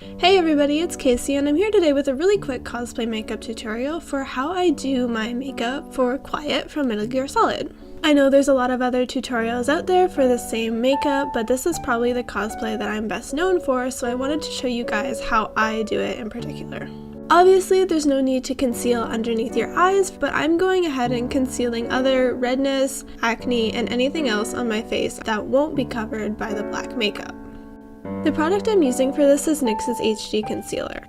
Hey everybody, it's Casey and I'm here today with a really quick cosplay makeup tutorial for how I do my makeup for Quiet from Metal Gear Solid. I know there's a lot of other tutorials out there for the same makeup, but this is probably the cosplay that I'm best known for, so I wanted to show you guys how I do it in particular. Obviously, there's no need to conceal underneath your eyes, but I'm going ahead and concealing other redness, acne, and anything else on my face that won't be covered by the black makeup. The product I'm using for this is NYX's HD Concealer.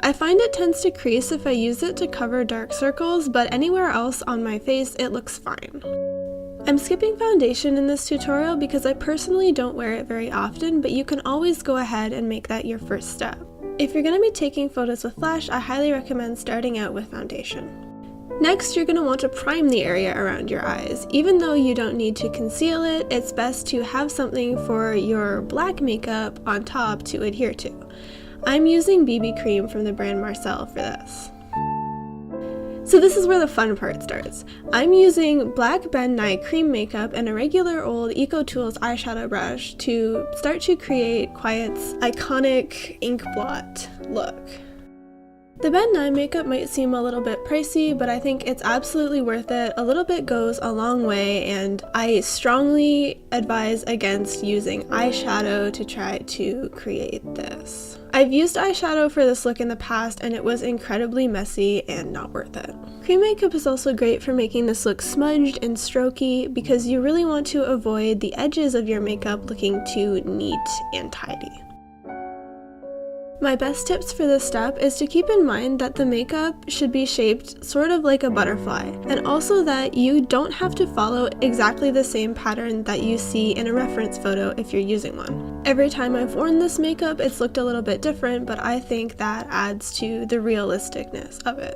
I find it tends to crease if I use it to cover dark circles, but anywhere else on my face it looks fine. I'm skipping foundation in this tutorial because I personally don't wear it very often, but you can always go ahead and make that your first step. If you're going to be taking photos with flash, I highly recommend starting out with foundation. Next, you're going to want to prime the area around your eyes. Even though you don't need to conceal it, it's best to have something for your black makeup on top to adhere to. I'm using BB cream from the brand Marcel for this. So this is where the fun part starts. I'm using black Ben Nye cream makeup and a regular old EcoTools eyeshadow brush to start to create Quiet's iconic ink blot look. The Ben Nye makeup might seem a little bit pricey, but I think it's absolutely worth it. A little bit goes a long way, and I strongly advise against using eyeshadow to try to create this. I've used eyeshadow for this look in the past and it was incredibly messy and not worth it. Cream makeup is also great for making this look smudged and strokey because you really want to avoid the edges of your makeup looking too neat and tidy. My best tips for this step is to keep in mind that the makeup should be shaped sort of like a butterfly, and also that you don't have to follow exactly the same pattern that you see in a reference photo if you're using one. Every time I've worn this makeup, it's looked a little bit different, but I think that adds to the realisticness of it.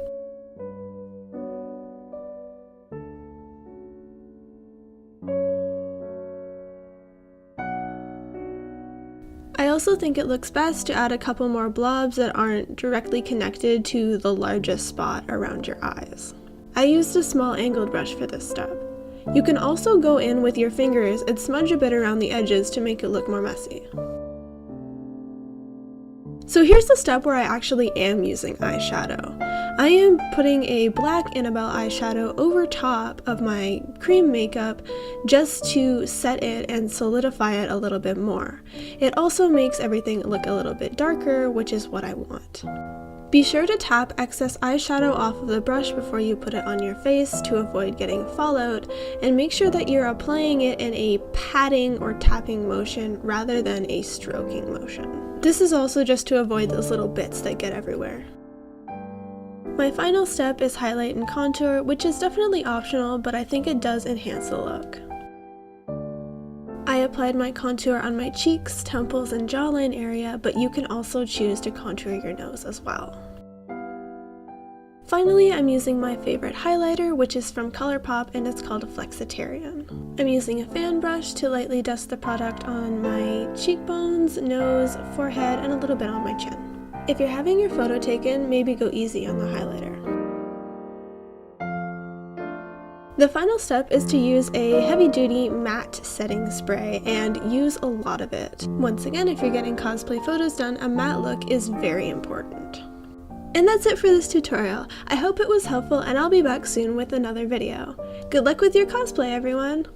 I also think it looks best to add a couple more blobs that aren't directly connected to the largest spot around your eyes. I used a small angled brush for this step. You can also go in with your fingers and smudge a bit around the edges to make it look more messy. So here's the step where I actually am using eyeshadow. I am putting a black Annabelle eyeshadow over top of my cream makeup just to set it and solidify it a little bit more. It also makes everything look a little bit darker, which is what I want. Be sure to tap excess eyeshadow off of the brush before you put it on your face to avoid getting fallout, and make sure that you're applying it in a patting or tapping motion rather than a stroking motion. This is also just to avoid those little bits that get everywhere. My final step is highlight and contour, which is definitely optional, but I think it does enhance the look. I applied my contour on my cheeks, temples, and jawline area, but you can also choose to contour your nose as well. Finally, I'm using my favorite highlighter, which is from ColourPop, and it's called a Flexitarian. I'm using a fan brush to lightly dust the product on my cheekbones, nose, forehead, and a little bit on my chin. If you're having your photo taken, maybe go easy on the highlighter. The final step is to use a heavy-duty matte setting spray and use a lot of it. Once again, if you're getting cosplay photos done, a matte look is very important. And that's it for this tutorial. I hope it was helpful and I'll be back soon with another video. Good luck with your cosplay, everyone!